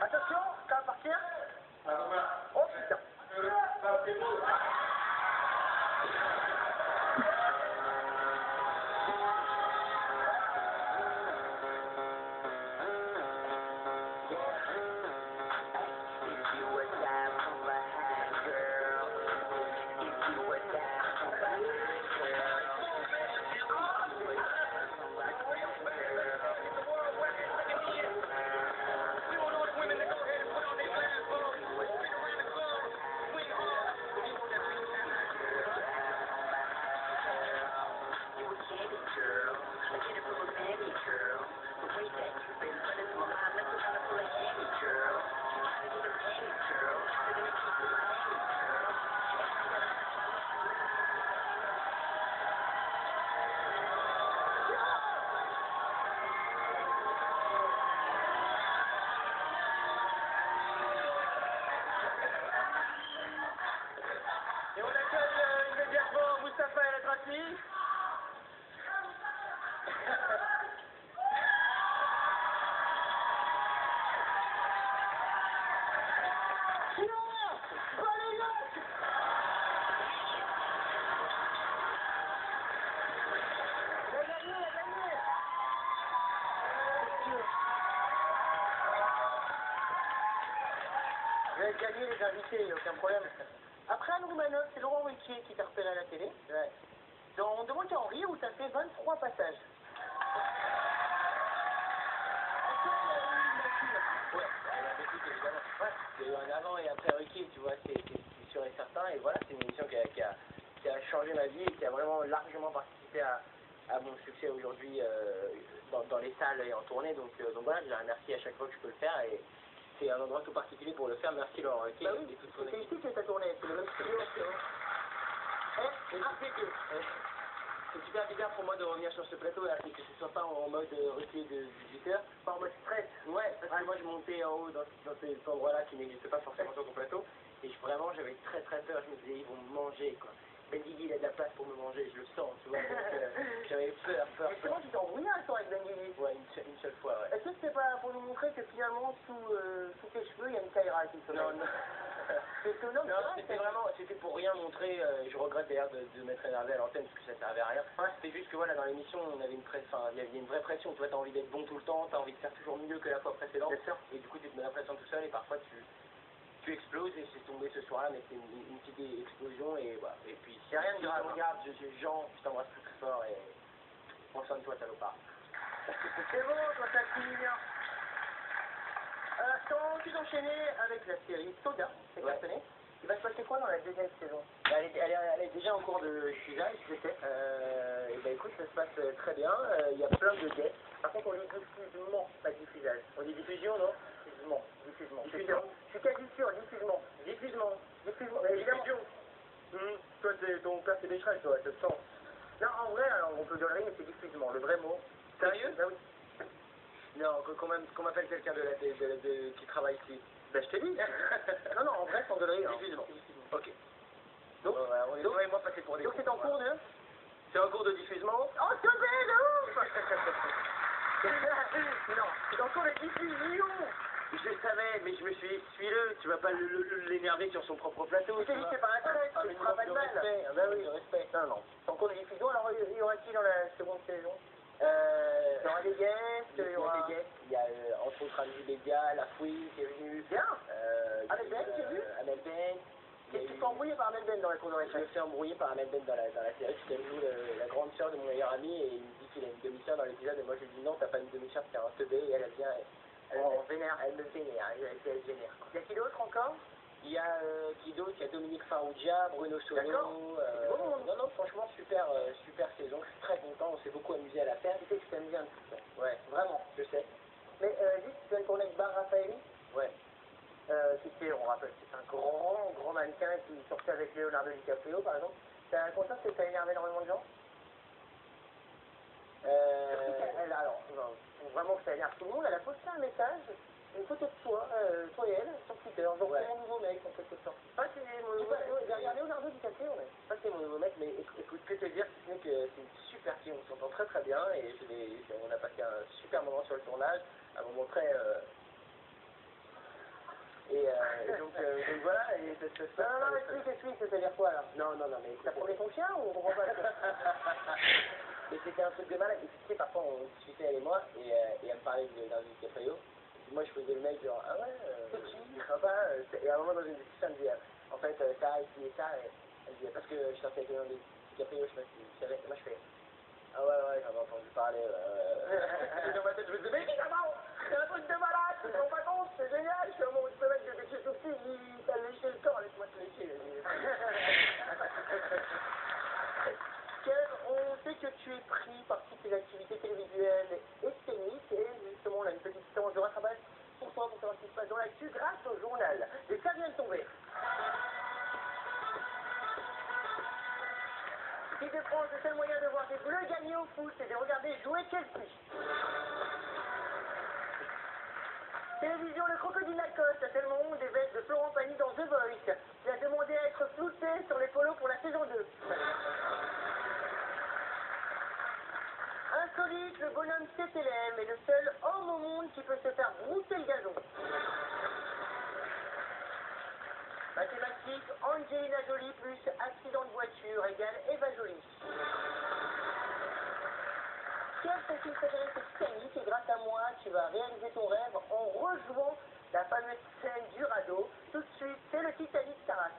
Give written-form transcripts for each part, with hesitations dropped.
Attention, ça va partir. Oh putain. Et on accueille immédiatement Moustapha El Atrafi. Vous avez gagné les invités, il n'y a aucun problème. Après Anne Roumanoff, c'est Laurent Ruquier qui t'a repéré à la télé. Ouais. Dans De moi qui en rire, où t'as fait 23 passages. Ouais, la musique évidemment. Ouais. Il y a eu un avant et après Ruquier, tu vois, c'est sûr et certain. Et voilà, c'est une émission qui a changé ma vie et qui a vraiment largement participé à mon succès aujourd'hui dans les salles et en tournée. Donc voilà, je la remercie à chaque fois que je peux le faire. Et c'est un endroit tout particulier pour le faire. Merci Laurent Ruquier. Bah oui, c'est ici que t'as tourné, c'est le même studio. C'est super bizarre pour moi de revenir sur ce plateau là, c'est que ce soit pas en mode Ruquier de 18h, pas en mode stress. Ouais, parce que moi je montais en haut dans cet endroit là qui n'existe pas forcément sur ton plateau, et vraiment j'avais très peur, je me disais ils vont me manger quoi. Ben Guigui il a de la place pour me manger, je le sens, tu vois, donc j'avais peur. Et comment tu t'es embrouillé un temps avec Ben Guigui? Ouais, une seule fois, ouais. Est-ce que c'était pas pour nous montrer que finalement sous tes cheveux il y a une Kaira qui sommeille? Non. Non, c'était pour rien montrer, je regrette d'ailleurs de m'être énervé à l'antenne parce que ça servait à rien. Ouais. C'était juste que voilà, dans l'émission, on avait il y avait une vraie pression, tu vois, t'as envie d'être bon tout le temps, t'as envie de faire toujours mieux que la fois précédente. Et du coup, tu te mets la pression tout seul et parfois tu exploses et c'est tombé ce soir-là, mais c'est une petite explosion et voilà. Et puis, c'est rien de grave. Regarde, Jean, je t'embrasse très fort et prends soin de toi, salopard. C'est bon, toi t'as fini bien. T'as ensuite enchaîné avec la série Soda, c'est cartonné. Il va se passer quoi dans la deuxième saison? Elle est déjà en cours de diffusage, je sais. Et ben écoute, ça se passe très bien. Il y a plein de guests. Par contre, on dit diffusement, pas diffusage. On dit diffusion, non? Diffusement. Diffusion. Je suis quasi sûr, diffusement. Diffusement. Évidemment. Toi, ton père, c'est des Becherel, toi, ça te sent. Non, en vrai, alors, on peut gueuler, mais c'est diffusement, le vrai mot. Sérieux? Bah oui. Non, qu'on m'appelle quelqu'un qui travaille ici. Ben je te dis. Non, en vrai, sans gueulerie. Diffusement. Ok. Donc, on est toi et moi passés pour des donc c'est en cours de... C'est en cours de diffusement. Oh, c'est belle, ouf. Non, c'est en cours de diffusion. Je savais, mais je me suis dit, suis-le, tu vas pas l'énerver sur son propre plateau. Je t'ai dit que c'est pas un trait, tu ne feras pas de mal. Bah oui, de respect. Non. C'est en cours de diffusion, alors il y aura qui dans la seconde saison? Il y aura des guests, il y aura des guests. Il y a entre autres Andy Bédia, La Fouille qui est venu. Bien. Ahmed Ben, j'ai vu. Ahmed Ben. Tu te fais embrouiller par Ahmed Ben dans la cour de récré? Je me fais embrouiller par Ahmed Ben dans la série, parce qu'elle joue la grande sœur de mon meilleur ami et il me dit qu'il a une demi-sœur dans l'épisode et moi je lui dis non, t'as pas une demi-sœur, t'as un teubé et elle vient et elle me vénère, elle génère. Y a qui d'autre encore? Il y a qui d'autre? Il y a Dominique Farrugia, Bruno Solo. Non, franchement, super saison. Je suis très content. On s'est beaucoup amusé à la faire. Tu sais que je t'aime bien tout ça. Ouais, vraiment, je sais. Mais dis, tu viens de tourner avec Bar Raffaelli? Ouais. Qui on rappelle, c'est un grand mannequin qui sortait avec Leonardo DiCaprio, par exemple. T'as conscience que ça a énervé énormément de gens? Alors, vraiment que ça énerve tout le monde. Elle a posté un message, une photo de toi et elle, sur Twitter. Donc c'est mon nouveau mec, en quelque sorte. Pas c'est mon nouveau mec. Derrière Leonardo DiCaprio, ouais. Pas c'est mon nouveau mec, mais écoute, que te dire, si ce n'est que c'est une super fille, on s'entend très bien et on a passé un super moment sur le tournage, un moment très... Donc voilà, et ça se passe. Non, explique, c'est-à-dire quoi, là? Non, mais écoute. T'as promené ton chien ou on comprend pas? Mais c'était un truc de malade, et tu sais, parfois on discutait elle et moi, et elle me parlait d'un DiCaprio. Moi je faisais le mec genre, ah ouais, c'est sympa, et à un moment dans une discussion, elle me dit, en fait, ça, ici et ça, et elle me dit, parce que je sortais avec un DiCaprio, je sais pas si tu savais, et moi je fais, ah ouais, j'en ai entendu parler, et dans ma tête, je me disais, mais évidemment, c'est un truc de malade, tu te rends pas compte, c'est génial, je suis un moment où ce mec, depuis que je suis tout petit, il t'a léché le corps, laisse-moi te lécher. Kev, on sait que tu es pris par toutes tes activités télévisuelles et scéniques, et justement, on a une petite séance de rattrapage pour toi, pour savoir ce qui se passe dans l'actu grâce au journal. Et ça vient de tomber. L'équipe de France, le seul moyen de voir des Bleus gagner au foot, c'est de regarder jouer Chelsea. Télévision, le crocodile Lacoste a tellement honte des vestes de Florent Pagny dans The Voice. Il a demandé à être flouté sur les polos pour la saison 2. Insolite, le bonhomme CTLM est le seul homme au monde qui peut se faire brousser le gazon. Mathématiques, Angelina Jolie plus accident de voiture égale Eva Jolie. Quel ton film préféré, c'est Titanic, et grâce à moi, tu vas réaliser ton rêve en rejouant la fameuse scène du radeau. Tout de suite, c'est le Titanic Taras.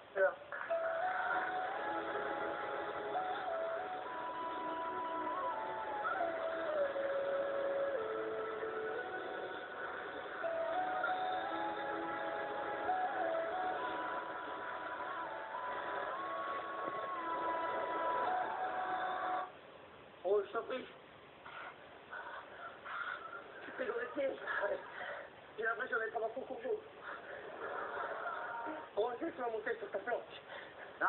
Oh, je t'en prie. Tu fais le j'ai l'impression d'être dans ton courgeot. Oh, je vais monter sur ta planche. Non,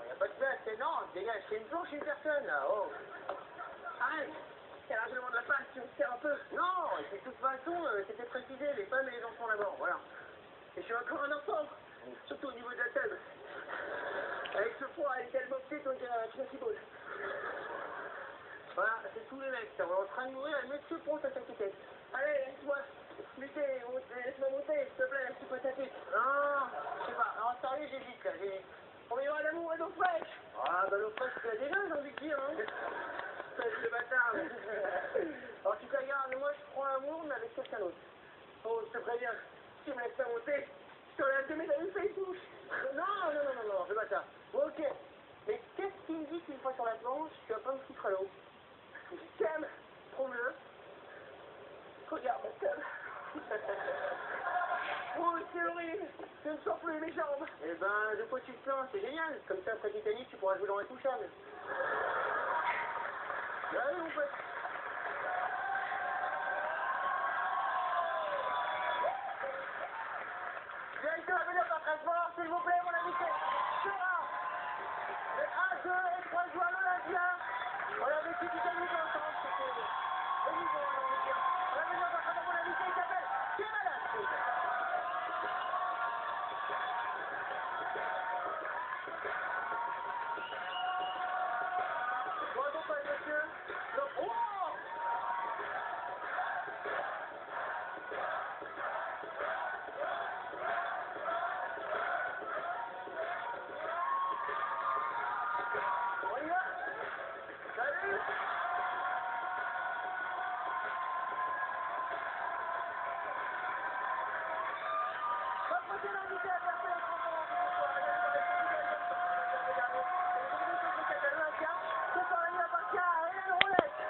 y a pas de place, c'est non, dégage, c'est une planche, une personne, là, oh. Arrête, c'est largement de la place, tu me sers un peu. Non, et puis de toute façon, c'était précisé, les femmes et les enfants d'abord, voilà. Et je suis encore un enfant, surtout au niveau de la table. Avec ce froid et tellement petit, on dirait un Tracy-Ball. Voilà, c'est tous les mecs, ça, on est en train de mourir, et monsieur Ponce à s'inquiéter. Allez, laisse-moi laisse-moi monter, s'il te plaît, je suis pas ta pique. Non, je sais pas, non, sérieux, j'hésite, là, j'hésite. On y aura l'amour et l'eau fraîche. Ah, bah l'eau fraîche, tu l'as déjà, j'ai envie de dire, hein. C'est le bâtard, là. Alors, tu te regardes, moi, je prends l'amour, mais avec quelqu'un d'autre. Oh, je te préviens, si tu me laisses pas monter, je t'enlève tes médailles Facebook. Non, je bâtard. Bon, ok, mais qu'est-ce qui me dit qu'une fois sur la planche, tu vas pas me foutre à l'eau? Je t'aime, prouve-le. Regarde ma table. Oh, c'est horrible. Je ne sens plus mes jambes. Eh ben, de quoi tu te plains? C'est génial. Comme ça, après Titanic, tu pourras jouer dans Intouchable. Allez, mon pote. Directeur, venez par transport, s'il vous plaît, mon invité. Sera les 1, 2 et 3 joueurs l'Olympia. On a vécu Titanic ensemble, c'était évident, on va dire. On a besoin d'un mon invité, il s'appelle Kemal. Bon, accompagne, monsieur. Oh! On y va? Salut! Votre invité à faire le transport.